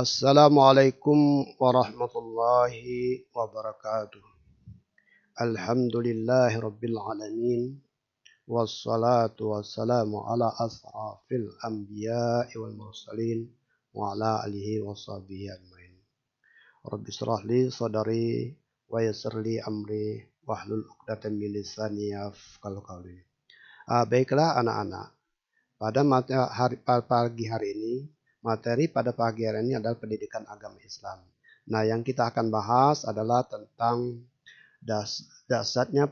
Assalamualaikum warahmatullahi wabarakatuh. Alhamdulillahi rabbil alamin. Wassalatu wassalamu ala asrafil anbiya'i wal mursalin wa ala alihi wa sahbihi ajmain. Rabbi shrah li sadari wa yassir li amri wahlul 'uqdatam min lisani yafqahu qawli. Baiklah anak-anak. Pada pagi hari ini, materi pada pagi hari ini adalah pendidikan agama Islam. Nah, yang kita akan bahas adalah tentang dasarnya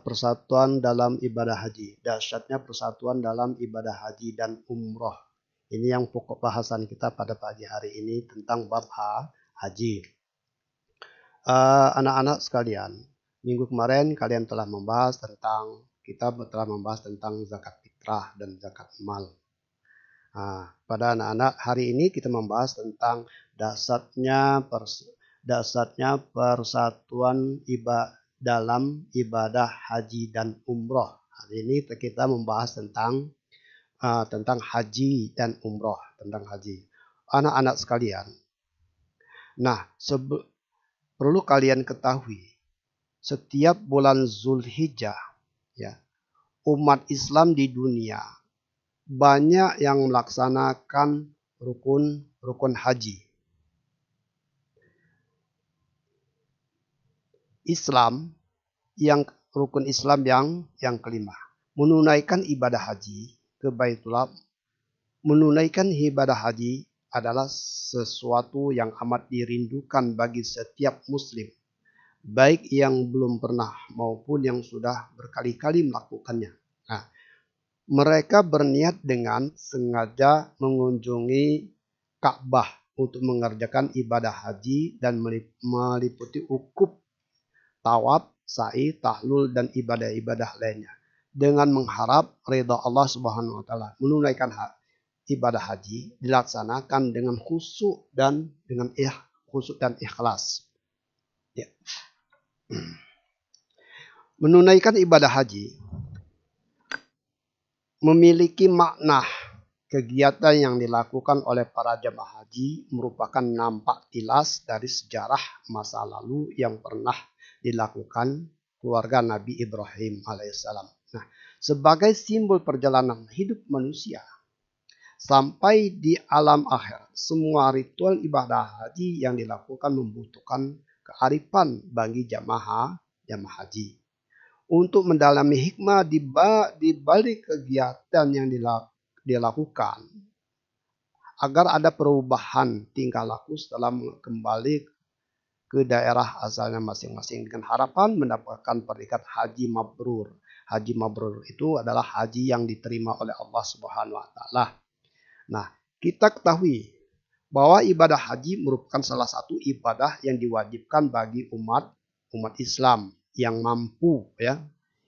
persatuan dalam ibadah haji. Dasarnya persatuan dalam ibadah haji dan umroh. Ini yang pokok bahasan kita pada pagi hari ini tentang bab haji. Anak-anak sekalian, minggu kemarin kalian telah membahas tentang zakat fitrah dan zakat mal. Pada anak-anak hari ini kita membahas tentang dasarnya persatuan dalam ibadah haji dan umroh. Hari ini kita membahas tentang haji dan umroh, tentang haji. Anak-anak sekalian, perlu kalian ketahui, setiap bulan Zulhijjah, umat Islam di dunia banyak yang melaksanakan rukun haji. Rukun Islam yang kelima, menunaikan ibadah haji ke Baitullah. Menunaikan ibadah haji adalah sesuatu yang amat dirindukan bagi setiap muslim, baik yang belum pernah maupun yang sudah berkali-kali melakukannya. Mereka berniat dengan sengaja mengunjungi Ka'bah untuk mengerjakan ibadah haji dan meliputi ukuf, tawaf, sa'i, tahlul, dan ibadah-ibadah lainnya dengan mengharap ridha Allah Subhanahu wa taala. Menunaikan ibadah haji dilaksanakan dengan khusyuk dan ikhlas. Menunaikan ibadah haji memiliki makna kegiatan yang dilakukan oleh para jemaah haji merupakan nampak tilas dari sejarah masa lalu yang pernah dilakukan keluarga Nabi Ibrahim alaihissalam. Sebagai simbol perjalanan hidup manusia sampai di alam akhir, semua ritual ibadah haji yang dilakukan membutuhkan kearifan bagi jamaah haji. Untuk mendalami hikmah di balik kegiatan yang dilakukan, agar ada perubahan tingkah laku setelah kembali ke daerah asalnya masing-masing dengan harapan mendapatkan predikat haji mabrur. Haji mabrur itu adalah haji yang diterima oleh Allah Subhanahu wa taala. Kita ketahui bahwa ibadah haji merupakan salah satu ibadah yang diwajibkan bagi umat Islam yang mampu,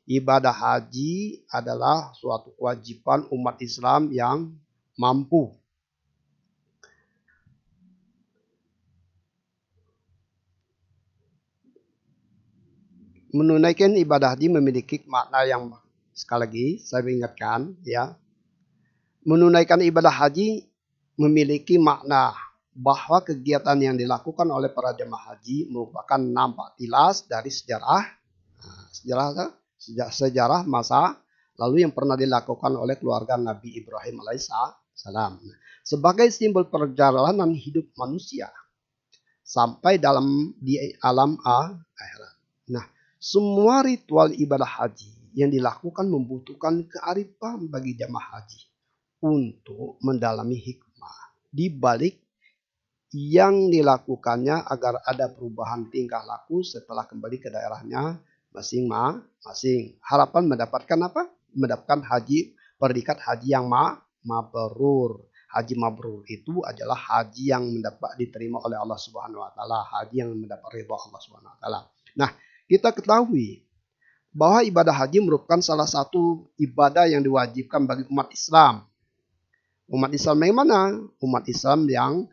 Ibadah haji adalah suatu kewajiban umat Islam yang mampu. Menunaikan ibadah haji memiliki makna yang, sekali lagi saya ingatkan, menunaikan ibadah haji memiliki makna bahwa kegiatan yang dilakukan oleh para jemaah haji merupakan nampak tilas dari sejarah masa lalu yang pernah dilakukan oleh keluarga Nabi Ibrahim alaihissalam sebagai simbol perjalanan hidup manusia sampai di alam akhirat. Semua ritual ibadah haji yang dilakukan membutuhkan kearifan bagi jamaah haji untuk mendalami hikmah di balik yang dilakukannya agar ada perubahan tingkah laku setelah kembali ke daerahnya masing-masing. Harapan mendapatkan apa? Mendapatkan predikat haji yang mabrur. Haji mabrur itu adalah haji yang diterima oleh Allah Subhanahu wa taala, haji yang mendapat ridha Allah Subhanahu wa taala. Kita ketahui bahwa ibadah haji merupakan salah satu ibadah yang diwajibkan bagi umat Islam. Umat Islam yang mana? Umat Islam yang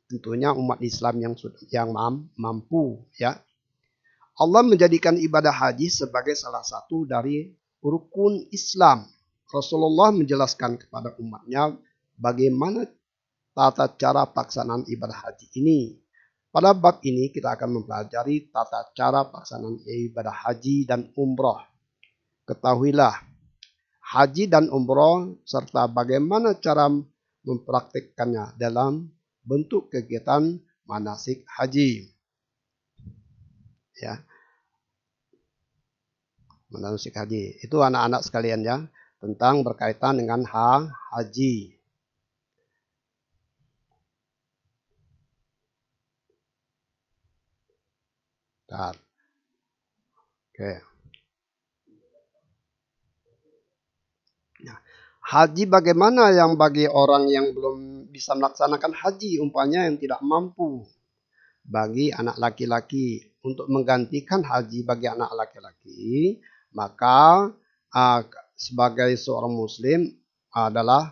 tentunya umat Islam yang mampu, Allah menjadikan ibadah haji sebagai salah satu dari rukun Islam. Rasulullah menjelaskan kepada umatnya bagaimana tata cara pelaksanaan ibadah haji ini. Pada bab ini kita akan mempelajari tata cara pelaksanaan ibadah haji dan umroh. Ketahuilah, haji dan umroh serta bagaimana cara mempraktikkannya dalam bentuk kegiatan manasik haji. Ya, manasik haji. Itu anak-anak sekalian ya, tentang berkaitan dengan haji. Bentar. Oke. Nah, haji bagaimana yang bagi orang yang belum bisa melaksanakan haji, umpamanya yang tidak mampu. Bagi anak laki-laki, untuk menggantikan haji bagi anak laki-laki, maka sebagai seorang muslim adalah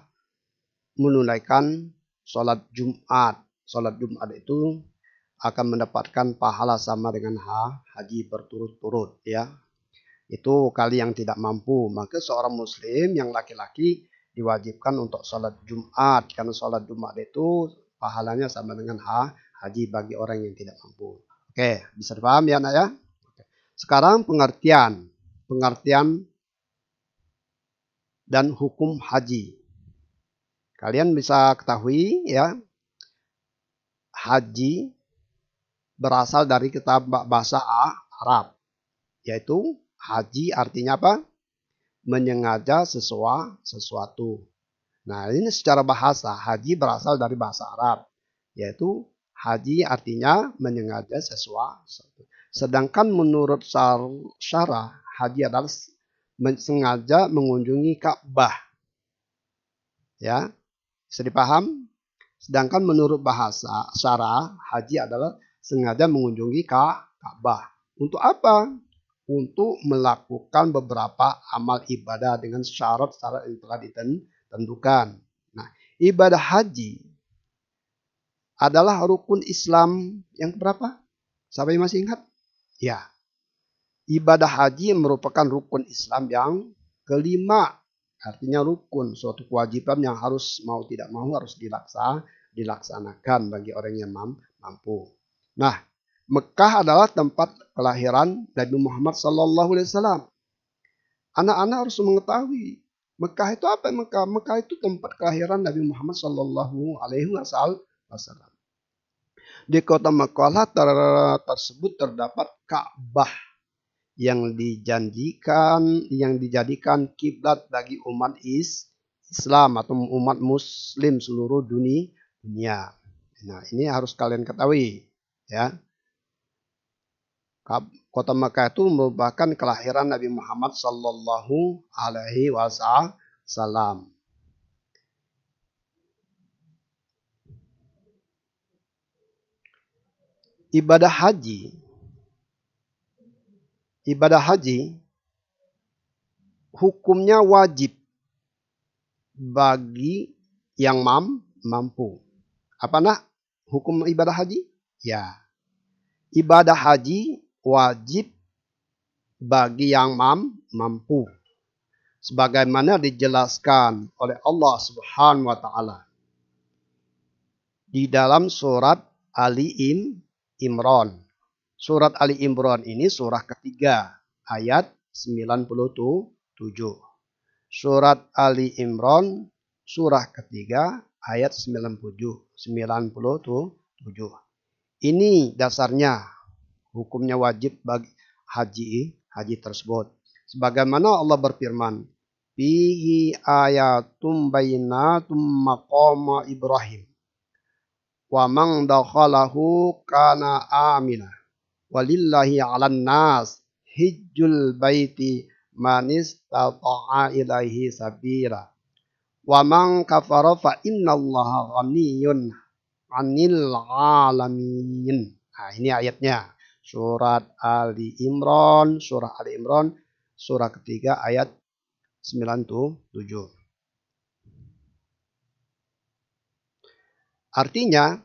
menunaikan sholat Jumat. Sholat Jumat itu akan mendapatkan pahala sama dengan haji berturut-turut ya. Itu kali yang tidak mampu, maka seorang muslim yang laki-laki diwajibkan untuk sholat Jumat, karena sholat Jumat itu pahalanya sama dengan haji bagi orang yang tidak mampu. Oke, bisa dipaham ya anak ya? Sekarang pengertian dan hukum haji. Kalian bisa ketahui ya, haji berasal dari kitab bahasa Arab, yaitu haji artinya apa? Menyengaja sesuatu. Nah, ini secara bahasa, haji berasal dari bahasa Arab, yaitu haji artinya menyengaja sesuatu. Sedangkan menurut syarah, haji adalah sengaja mengunjungi Ka'bah. Ya, bisa dipaham? Sedangkan menurut bahasa syarah, haji adalah sengaja mengunjungi Ka'bah. Untuk apa? Untuk melakukan beberapa amal ibadah dengan syarat-syarat yang telah ditentukan. Nah, ibadah haji adalah rukun Islam yang berapa? Siapa yang masih ingat? Ya, ibadah haji merupakan rukun Islam yang kelima. Artinya rukun, suatu kewajiban yang harus mau tidak mau harus dilaksanakan bagi orang yang mampu. Nah, Mekah adalah tempat kelahiran Nabi Muhammad SAW. Anak-anak harus mengetahui Mekah itu apa? Mekah itu tempat kelahiran Nabi Muhammad SAW. Di kota Mekah tersebut terdapat Ka'bah yang dijadikan kiblat bagi umat Islam atau umat Muslim seluruh dunia. Nah, ini harus kalian ketahui, ya. Kota Mekah itu merupakan kelahiran Nabi Muhammad Sallallahu Alaihi Wasallam. Ibadah haji hukumnya wajib bagi yang mampu. Apa nak? Hukum ibadah haji? Ya. Ibadah haji wajib bagi yang mampu. Sebagaimana dijelaskan oleh Allah Subhanahu wa taala di dalam surat Ali Imran. Surat Ali Imran ini surah ketiga ayat 97. Surat Ali Imran surah ketiga ayat 97. Ini dasarnya hukumnya wajib bagi haji tersebut. Sebagaimana Allah berfirman, fihi ayatum bayyinatum maqama Ibrahim. Wa man dakhalahu kana amina. Walillahi 'alan nas hijjul baiti man istata'a ilaihi sabila. Wa man kafara fa innallaha ghaniyyun 'anil 'alamin. Nah, ini ayatnya. Surah Ali Imran, surah ketiga ayat 97. Artinya,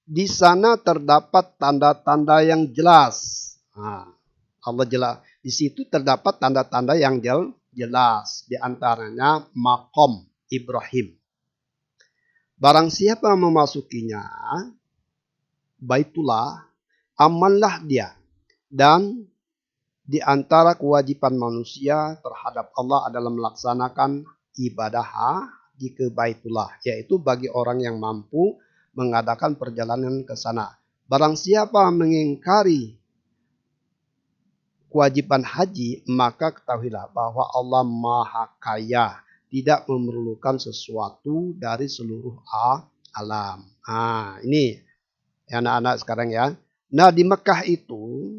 di sana terdapat tanda-tanda yang jelas. Nah, Allah jelas. Di situ terdapat tanda-tanda yang jelas. Di antaranya maqam Ibrahim. Barang siapa memasukinya, Baitullah, amanlah dia. Dan di antara kewajiban manusia terhadap Allah adalah melaksanakan ibadah haji ke Baitullah, yaitu bagi orang yang mampu mengadakan perjalanan ke sana. Barang siapa mengingkari kewajiban haji, maka ketahuilah bahwa Allah Maha Kaya, tidak memerlukan sesuatu dari seluruh alam. Nah, ini ya anak-anak sekarang ya. Nah, di Mekah itu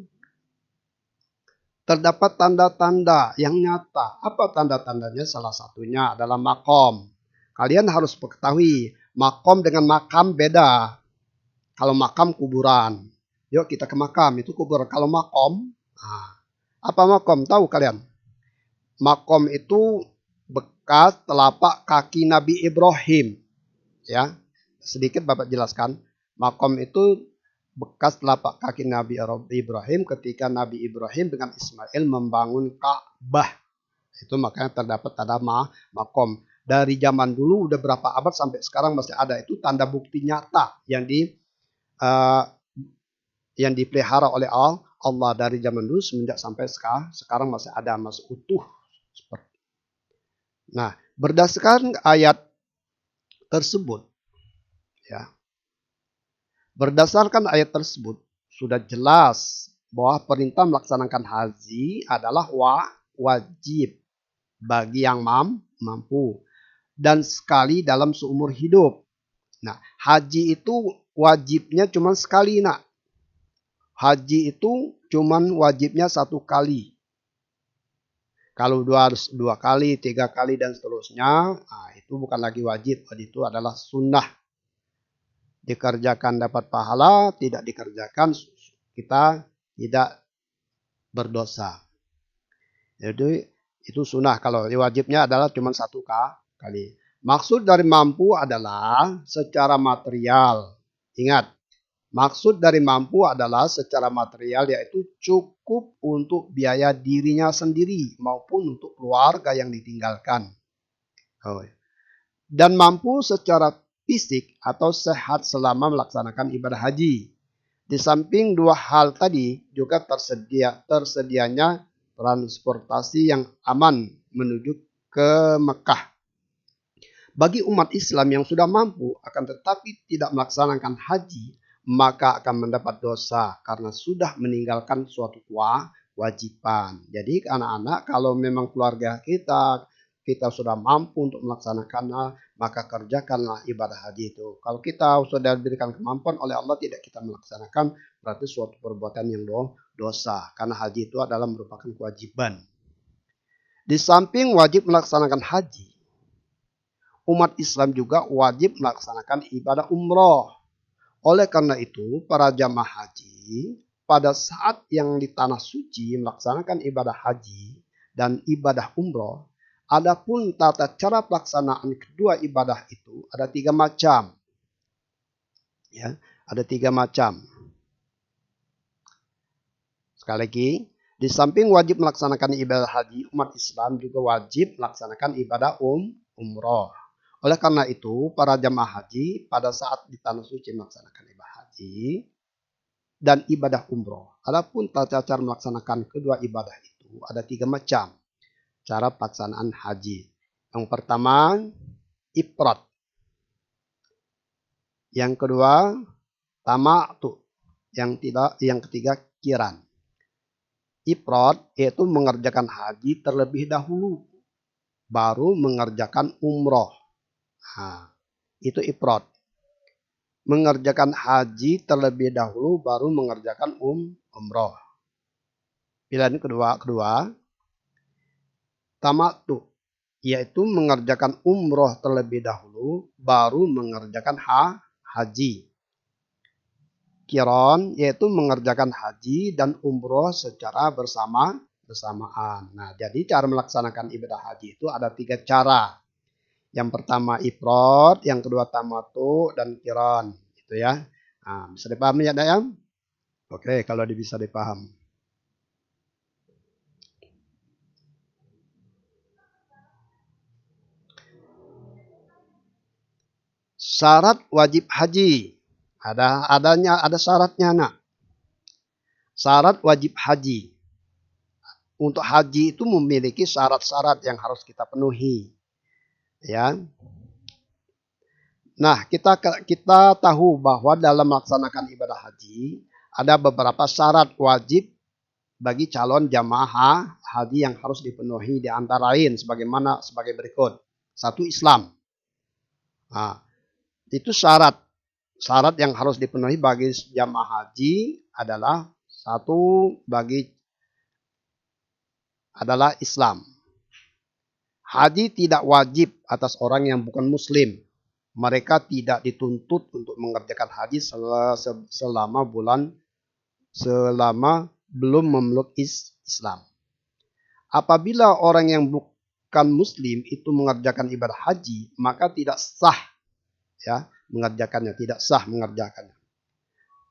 terdapat tanda-tanda yang nyata. Apa tanda-tandanya? Salah satunya adalah makom. Kalian harus mengetahui, makom dengan makam beda. Kalau makam kuburan. Yuk kita ke makam, itu kuburan. Kalau makom, nah, apa makom? Tahu kalian? Makom itu bekas telapak kaki Nabi Ibrahim. Ya, sedikit Bapak jelaskan. Makom itu bekas telapak kaki Nabi Ibrahim ketika Nabi Ibrahim dengan Ismail membangun Ka'bah. Itu makanya terdapat tanda makom. Dari zaman dulu udah berapa abad sampai sekarang masih ada. Itu tanda bukti nyata yang dipelihara oleh Allah dari zaman dulu semenjak sampai sekarang masih ada, masih utuh. Nah, berdasarkan ayat tersebut, ya, berdasarkan ayat tersebut sudah jelas bahwa perintah melaksanakan haji adalah wajib bagi yang mampu dan sekali dalam seumur hidup. Nah, haji itu wajibnya cuma sekali, nak. Haji itu cuma wajibnya 1 kali. Kalau harus 2 kali, 3 kali dan seterusnya, nah, itu bukan lagi wajib. Itu adalah sunnah. Dikerjakan dapat pahala, tidak dikerjakan kita tidak berdosa. Jadi itu sunnah. Kalau wajibnya adalah cuma 1 kali. Maksud dari mampu adalah secara material. Ingat, maksud dari mampu adalah secara material, yaitu cukup untuk biaya dirinya sendiri maupun untuk keluarga yang ditinggalkan. Dan mampu secara fisik atau sehat selama melaksanakan ibadah haji. Di samping 2 hal tadi juga tersedianya transportasi yang aman menuju ke Mekah. Bagi umat Islam yang sudah mampu akan tetapi tidak melaksanakan haji, maka akan mendapat dosa karena sudah meninggalkan suatu kewajiban. Jadi anak-anak, kalau memang keluarga kita sudah mampu untuk melaksanakannya, maka kerjakanlah ibadah haji itu. Kalau kita sudah diberikan kemampuan oleh Allah tidak kita melaksanakan, berarti suatu perbuatan yang dosa. Karena haji itu adalah merupakan kewajiban. Di samping wajib melaksanakan haji, umat Islam juga wajib melaksanakan ibadah umroh. Oleh karena itu, para jamaah haji pada saat yang di tanah suci melaksanakan ibadah haji dan ibadah umroh, adapun tata cara pelaksanaan kedua ibadah itu ada 3 macam. Ya, ada 3 macam. Sekali lagi, di samping wajib melaksanakan ibadah haji, umat Islam juga wajib melaksanakan ibadah umroh. Oleh karena itu, para jamaah haji pada saat di tanah suci melaksanakan ibadah haji dan ibadah umroh. Adapun tata cara melaksanakan kedua ibadah itu ada 3 macam cara pelaksanaan haji. Yang pertama, ifrad. Yang kedua, tamattu. Yang ketiga, qiran. Ifrad yaitu mengerjakan haji terlebih dahulu, baru mengerjakan umroh. Nah, itu ifrad. Mengerjakan haji terlebih dahulu, baru mengerjakan umroh. Pilihan kedua, tamattu, yaitu mengerjakan umroh terlebih dahulu, baru mengerjakan haji. Qiran, yaitu mengerjakan haji dan umroh secara bersamaan. Nah, jadi cara melaksanakan ibadah haji itu ada 3 cara. Yang pertama ifrad, yang kedua tamattu, dan qiran. Gitu ya. Nah, bisa dipahami ya, Dayam? Oke, kalau bisa dipaham. Syarat wajib haji. Ada syaratnya, nak. Syarat wajib haji. Untuk haji itu memiliki syarat-syarat yang harus kita penuhi. Ya. Nah, kita tahu bahwa dalam melaksanakan ibadah haji ada beberapa syarat wajib bagi calon jamaah haji yang harus dipenuhi, di antara lain sebagai berikut. 1, Islam. Nah, itu syarat yang harus dipenuhi bagi jamaah haji adalah 1 adalah Islam. Haji tidak wajib atas orang yang bukan muslim. Mereka tidak dituntut untuk mengerjakan haji selama belum memeluk Islam. Apabila orang yang bukan muslim itu mengerjakan ibadah haji, maka tidak sah ya mengerjakannya, tidak sah mengerjakannya.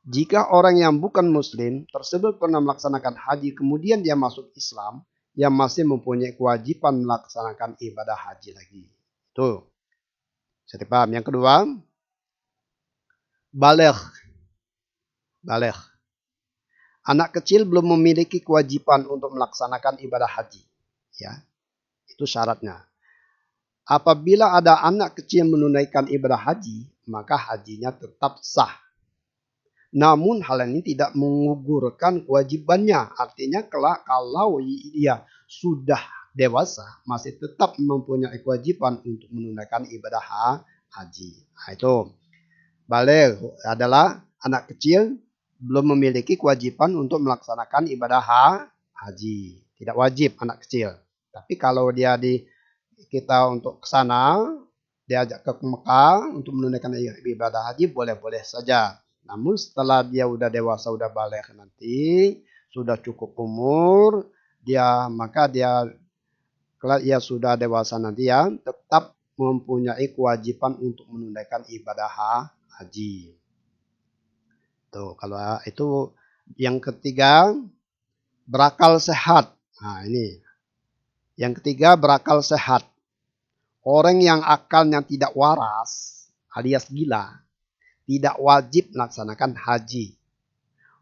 Jika orang yang bukan muslim tersebut pernah melaksanakan haji kemudian dia masuk Islam, yang masih mempunyai kewajiban melaksanakan ibadah haji lagi. Itu. Bisa dipaham. Yang kedua, baligh. Anak kecil belum memiliki kewajiban untuk melaksanakan ibadah haji. Ya, itu syaratnya. Apabila ada anak kecil menunaikan ibadah haji, maka hajinya tetap sah. Namun hal ini tidak mengugurkan kewajibannya. Artinya kalau dia sudah dewasa, masih tetap mempunyai kewajiban untuk menunaikan ibadah haji. Nah, itu. Baligh adalah anak kecil belum memiliki kewajiban untuk melaksanakan ibadah haji. Tidak wajib anak kecil. Tapi kalau kita untuk ke sana, diajak ke Mekah untuk menunaikan ibadah haji, boleh-boleh saja. Namun setelah dia udah dewasa, udah baligh nanti, sudah cukup umur, maka kalau ia sudah dewasa nanti ya, tetap mempunyai kewajiban untuk menunaikan ibadah haji. Tuh, kalau itu yang ketiga, berakal sehat. Nah, ini. Yang ketiga, berakal sehat. Orang yang akalnya tidak waras, alias gila, tidak wajib melaksanakan haji.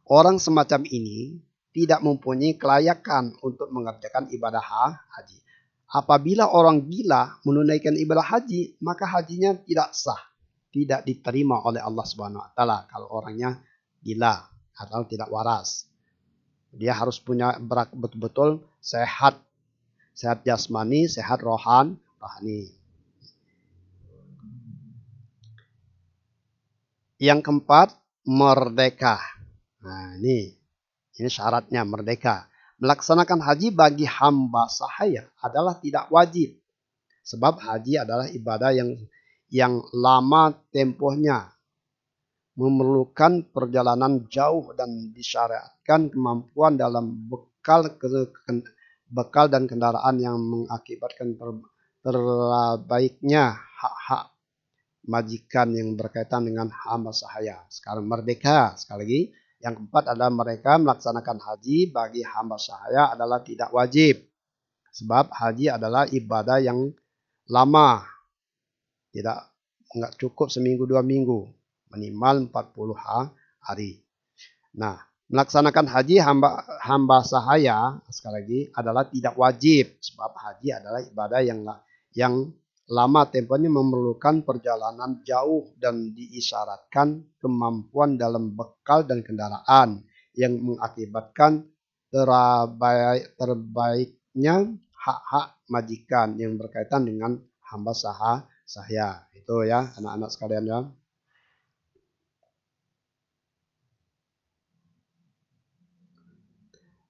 Orang semacam ini tidak mempunyai kelayakan untuk mengerjakan ibadah haji. Apabila orang gila menunaikan ibadah haji, maka hajinya tidak sah, tidak diterima oleh Allah Subhanahu wa taala kalau orangnya gila atau tidak waras. Dia harus punya betul-betul sehat jasmani, sehat rohani. Yang keempat, merdeka. Nah, ini syaratnya merdeka. Melaksanakan haji bagi hamba sahaya adalah tidak wajib. Sebab haji adalah ibadah yang lama tempohnya, memerlukan perjalanan jauh dan disyariatkan kemampuan dalam bekal dan kendaraan yang mengakibatkan terbaiknya hak-hak majikan yang berkaitan dengan hamba sahaya. Sekarang merdeka. Sekali lagi, yang keempat adalah mereka melaksanakan haji bagi hamba sahaya adalah tidak wajib. Sebab haji adalah ibadah yang lama. Enggak cukup seminggu 2 minggu. Minimal 40 hari. Nah, melaksanakan haji hamba sahaya sekali lagi adalah tidak wajib. Sebab haji adalah ibadah yang lama temponya, memerlukan perjalanan jauh dan diisyaratkan kemampuan dalam bekal dan kendaraan yang mengakibatkan terbaiknya hak-hak majikan yang berkaitan dengan hamba sahaya. Itu ya anak-anak sekalian ya.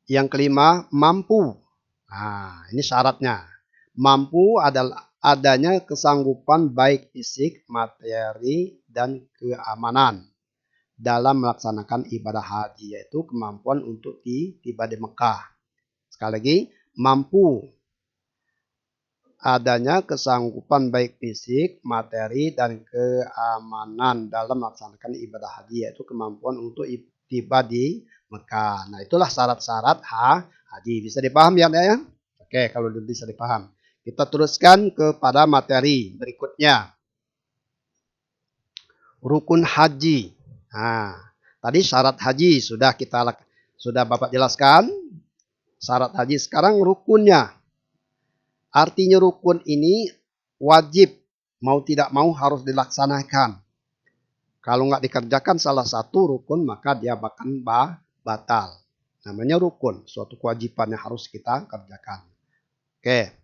Yang kelima, mampu. Nah, ini syaratnya. Mampu adalah adanya kesanggupan baik fisik, materi, dan keamanan dalam melaksanakan ibadah haji, yaitu kemampuan untuk tiba di Mekah. Sekali lagi, mampu adanya kesanggupan baik fisik, materi, dan keamanan dalam melaksanakan ibadah haji, yaitu kemampuan untuk tiba di Mekah. Nah, itulah syarat-syarat haji. Bisa dipaham ya? Oke, kalau bisa dipaham. Kita teruskan kepada materi berikutnya. rukun haji. Nah, tadi syarat haji sudah Bapak jelaskan. Syarat haji, sekarang rukunnya. Artinya rukun ini wajib, mau tidak mau harus dilaksanakan. Kalau nggak dikerjakan salah satu rukun, maka dia bahkan batal. Namanya rukun, suatu kewajiban yang harus kita kerjakan. Oke,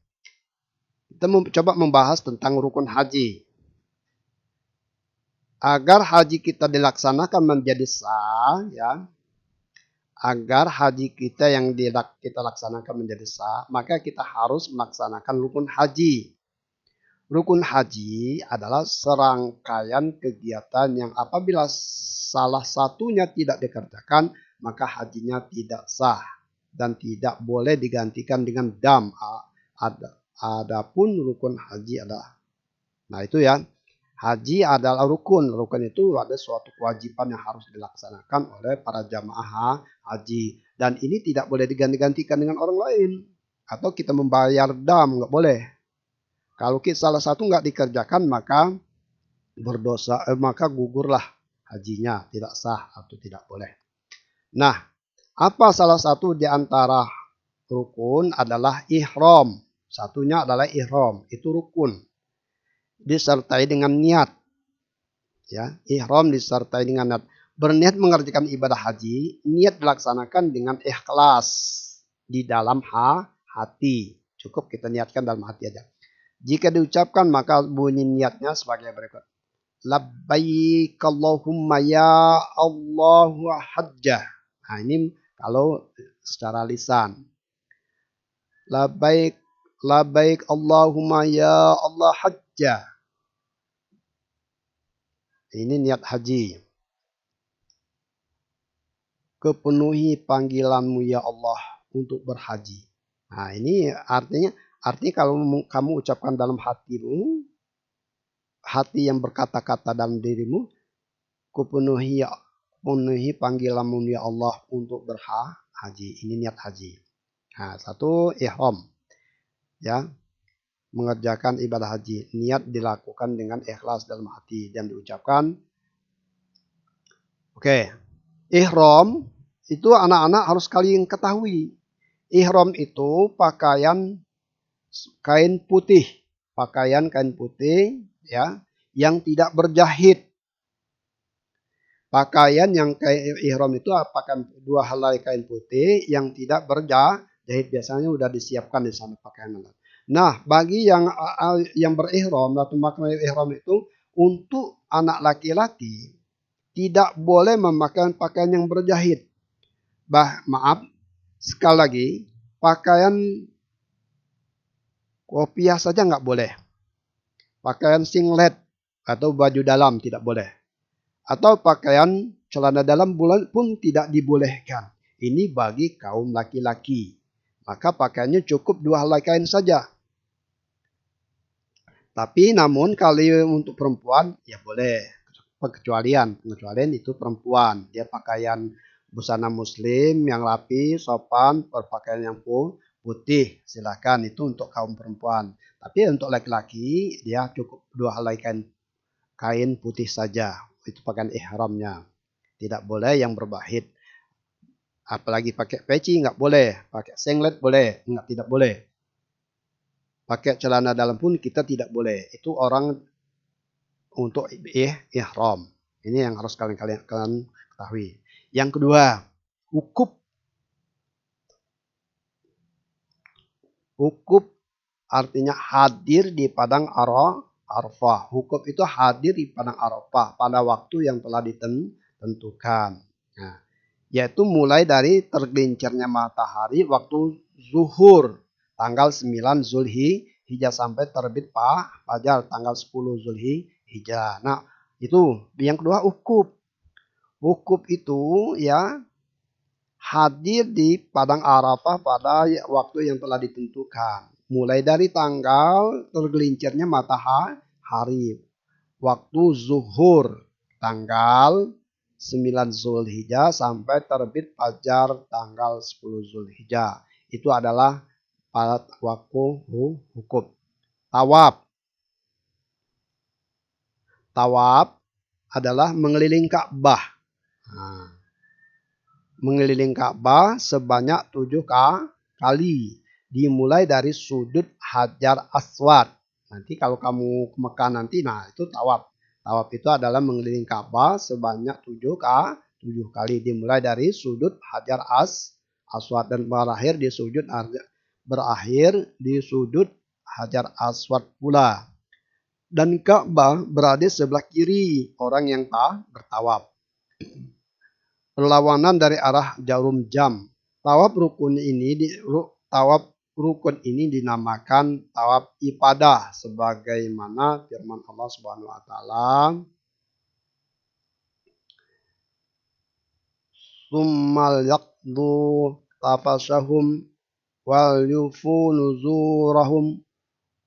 kita coba membahas tentang rukun haji. Agar haji kita dilaksanakan menjadi sah, ya, agar haji kita yang kita laksanakan menjadi sah, maka kita harus melaksanakan rukun haji. Rukun haji adalah serangkaian kegiatan yang apabila salah satunya tidak dikerjakan, maka hajinya tidak sah dan tidak boleh digantikan dengan dam. Adapun rukun haji adalah, nah itu ya, haji adalah rukun. Rukun itu ada suatu kewajiban yang harus dilaksanakan oleh para jamaah haji. Dan ini tidak boleh diganti-gantikan dengan orang lain. Atau kita membayar dam, nggak boleh. Kalau salah satu nggak dikerjakan, maka berdosa, maka gugurlah hajinya, tidak sah atau tidak boleh. Nah, apa salah satu di antara rukun adalah ihram. Satunya adalah ihram, itu rukun. Disertai dengan niat. Ya, ihram disertai dengan niat. Berniat mengerjakan ibadah haji, niat dilaksanakan dengan ikhlas di dalam hati. Cukup kita niatkan dalam hati aja. Jika diucapkan maka bunyi niatnya sebagai berikut. Labbaik Allahumma ya Allahu hajjah. Nah ini kalau secara lisan. Labbaik Allahumma ya Allah hajjah. Ini niat haji. Kepenuhi panggilanmu ya Allah untuk berhaji. Nah ini artinya kalau kamu ucapkan dalam hatimu, hati yang berkata-kata dalam dirimu, kupenuhi panggilanmu ya Allah untuk berhaji. Ini niat haji. Nah, satu ihram. Ya, mengerjakan ibadah haji. Niat dilakukan dengan ikhlas dalam hati dan diucapkan. Oke. Ihram itu anak-anak harus kalian ketahui. Ihram itu pakaian kain putih, ya, yang tidak berjahit. Pakaian yang kain ihram itu apakah 2 helai kain putih yang tidak berjahit, biasanya sudah disiapkan di sana pakaian. Nah, bagi yang berihram atau memakai ihram itu untuk anak laki-laki tidak boleh memakai pakaian yang berjahit. Maaf, sekali lagi, pakaian kopiah saja nggak boleh. Pakaian singlet atau baju dalam tidak boleh. Atau pakaian celana dalam pun tidak dibolehkan. Ini bagi kaum laki-laki. Maka pakaiannya cukup 2 helai kain saja. Tapi namun kalau untuk perempuan ya boleh. Pengecualian itu perempuan. Dia pakaian busana muslim yang rapi, sopan, berpakaian yang putih. Silakan, itu untuk kaum perempuan. Tapi untuk laki-laki dia cukup 2 helai kain putih saja. Itu pakaian ihramnya. Tidak boleh yang berbahit. Apalagi pakai peci nggak boleh. Pakai singlet boleh, tidak boleh. Pakai celana dalam pun kita tidak boleh. Itu orang untuk ihram. Ini yang harus kalian ketahui. Yang kedua, wukuf. Wukuf artinya hadir di padang Arafah. Wukuf itu hadir di padang Arafah pada waktu yang telah ditentukan. Nah, yaitu mulai dari tergelincirnya matahari waktu zuhur tanggal 9 Zulhijjah sampai terbit fajar tanggal 10 Zulhijjah. Nah, itu yang kedua wukuf. Wukuf itu ya hadir di padang Arafah pada waktu yang telah ditentukan. Mulai dari tanggal tergelincirnya matahari, waktu zuhur tanggal 9 Zulhijjah sampai terbit fajar tanggal 10 Zulhijjah. Itu adalah pada waktu wukuf. Tawaf adalah mengelilingi Ka'bah. Nah, mengelilingi Ka'bah sebanyak 7 kali. Dimulai dari sudut Hajar Aswad. Nanti kalau kamu ke Mekah nanti, nah itu tawaf. Tawaf itu adalah mengelilingi Ka'bah sebanyak 7 kali. Dimulai dari sudut Hajar Aswad dan berakhir di sudut Hajar Aswad pula. Dan Ka'bah berada sebelah kiri orang yang bertawaf. Perlawanan dari arah jarum jam. Tawaf rukun ini dinamakan tawaf ibadah sebagaimana firman Allah Subhanahu wa taala, "Tsummal yaqdu tafasahum wal yufu nuzurahum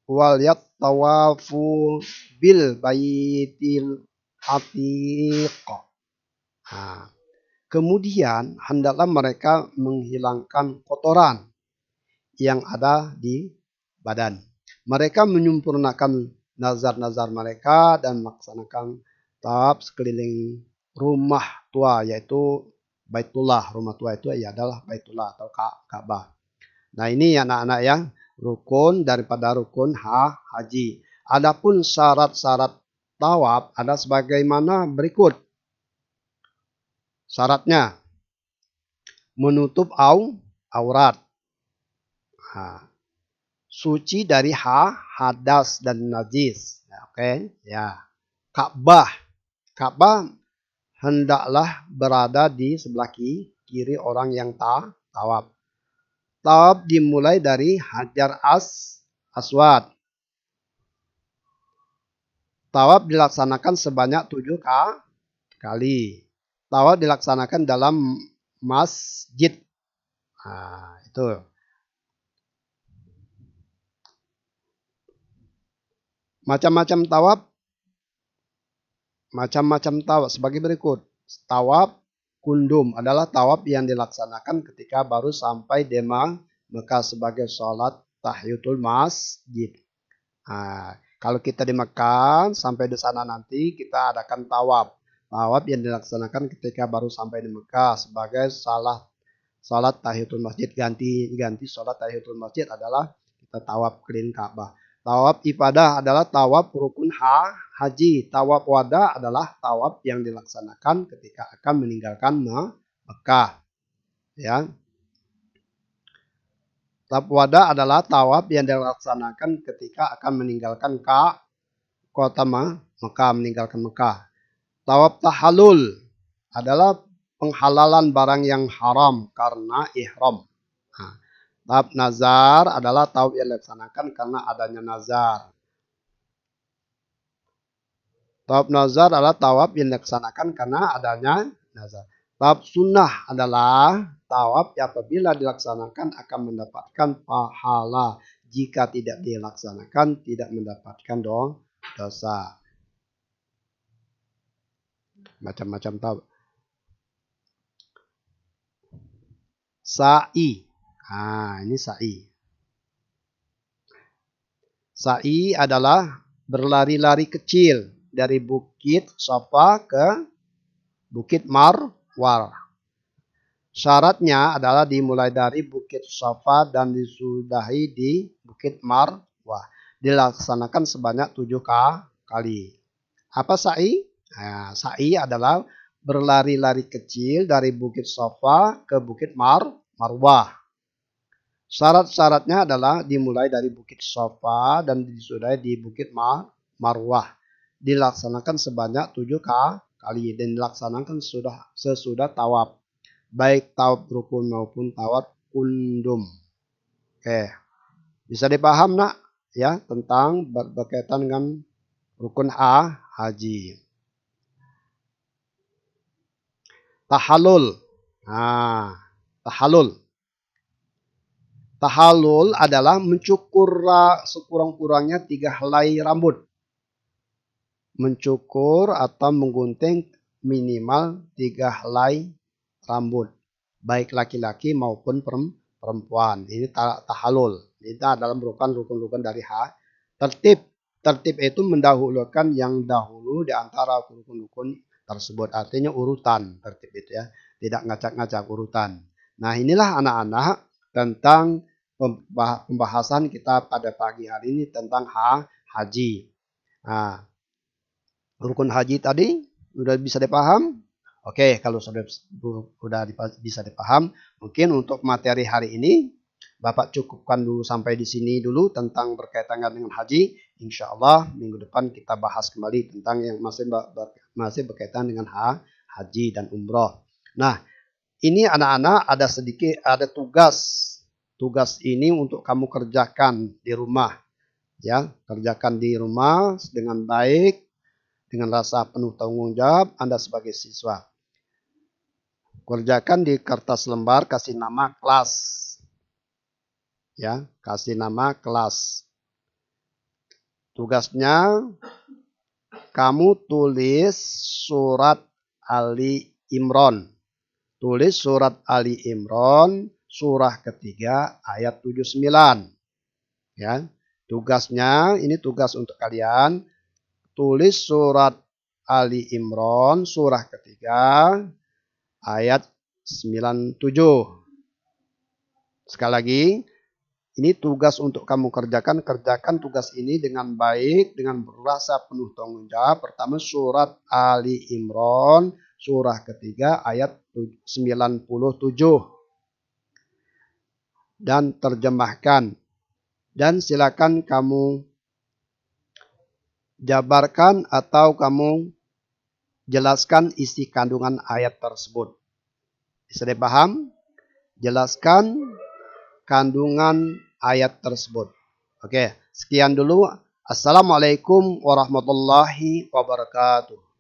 wal yattawafu bil baitil atiq." Nah, kemudian hendaklah mereka menghilangkan kotoran yang ada di badan. Mereka menyempurnakan nazar-nazar mereka dan melaksanakan tawaf sekeliling rumah tua, yaitu Baitullah. Rumah tua itu adalah Baitullah atau Ka'bah. Nah, ini anak-anak ya, rukun daripada rukun haji. Adapun syarat-syarat tawaf ada sebagaimana berikut. Syaratnya menutup aurat. Nah, suci dari hadas dan najis. Oke, ya. Ka'bah hendaklah berada di sebelah kiri orang yang tawaf. Tawaf dimulai dari Hajar Aswad. Tawaf dilaksanakan sebanyak 7 kali. Tawaf dilaksanakan dalam masjid. Nah, itu. Macam-macam tawaf sebagai berikut. Tawaf kundum adalah tawaf yang dilaksanakan ketika baru sampai di Mekah sebagai sholat tahiyatul masjid. Nah, kalau kita di Mekah sampai di sana nanti kita adakan tawaf. Tawaf yang dilaksanakan ketika baru sampai di Mekah sebagai sholat tahiyatul masjid. Ganti sholat tahiyatul masjid adalah kita tawaf keliling Ka'bah. Tawaf ibadah adalah tawaf rukun haji. Tawaf wada adalah tawaf yang dilaksanakan ketika akan meninggalkan Mekah. Ya. Tawaf wada adalah tawaf yang dilaksanakan ketika akan meninggalkan kota Mekah, meninggalkan Mekah. Tawaf tahallul adalah penghalalan barang yang haram karena ihram. Nah, tawaf nazar adalah tawaf yang dilaksanakan karena adanya nazar. Tawaf nazar adalah tawaf yang dilaksanakan karena adanya nazar. Tawaf sunnah adalah tawaf yang apabila dilaksanakan akan mendapatkan pahala. Jika tidak dilaksanakan tidak mendapatkan dosa. Macam-macam tawaf. Sa'i. Nah, ini sa'i. Sa'i adalah berlari-lari kecil dari Bukit Safa ke Bukit Marwah. Syaratnya adalah dimulai dari Bukit Safa dan disudahi di Bukit Marwah. Dilaksanakan sebanyak 7 kali. Apa sa'i? Nah, sa'i adalah berlari-lari kecil dari Bukit Safa ke Bukit Marwah. Syarat-syaratnya adalah dimulai dari Bukit Safa dan disudahi di Bukit Marwah. Dilaksanakan sebanyak 7 kali dan dilaksanakan sesudah tawaf. Baik tawaf rukun maupun tawaf kundum. Oke. Bisa dipaham nak ya tentang berkaitan dengan rukun haji. Tahallul. Nah, tahallul. Tahallul adalah mencukur sekurang-kurangnya 3 helai rambut. Mencukur atau menggunting minimal 3 helai rambut. Baik laki-laki maupun perempuan. Ini tahallul. Ini dalam rukun-rukun dari tertib tertib itu mendahulukan yang dahulu di antara rukun-rukun tersebut. Artinya urutan tertib itu ya. Tidak ngacak-ngacak urutan. Nah inilah anak-anak tentang pembahasan kita pada pagi hari ini tentang haji. Nah, rukun haji tadi sudah bisa dipaham? Oke, kalau sudah bisa dipaham, mungkin untuk materi hari ini Bapak cukupkan dulu sampai di sini dulu tentang berkaitan dengan haji. Insya Allah minggu depan kita bahas kembali tentang yang masih berkaitan dengan haji dan umroh. Nah, ini anak-anak ada tugas. Tugas ini untuk kamu kerjakan di rumah. Ya, kerjakan di rumah dengan baik, dengan rasa penuh tanggung jawab Anda sebagai siswa. Kerjakan di kertas lembar, kasih nama kelas. Ya, kasih nama kelas. Tugasnya kamu tulis surat Ali Imran. Tulis surat Ali Imran surah ketiga ayat 79. Ya. Tugasnya ini tugas untuk kalian. Tulis surat Ali Imran surah ketiga ayat 97. Sekali lagi, ini tugas untuk kamu kerjakan. Kerjakan tugas ini dengan baik, dengan berasa penuh tanggung jawab. Pertama surat Ali Imran surah ketiga ayat 97. Dan terjemahkan. Dan silakan kamu jabarkan atau kamu jelaskan isi kandungan ayat tersebut. Bisa dipaham? Jelaskan kandungan ayat tersebut. Oke, sekian dulu. Assalamualaikum warahmatullahi wabarakatuh.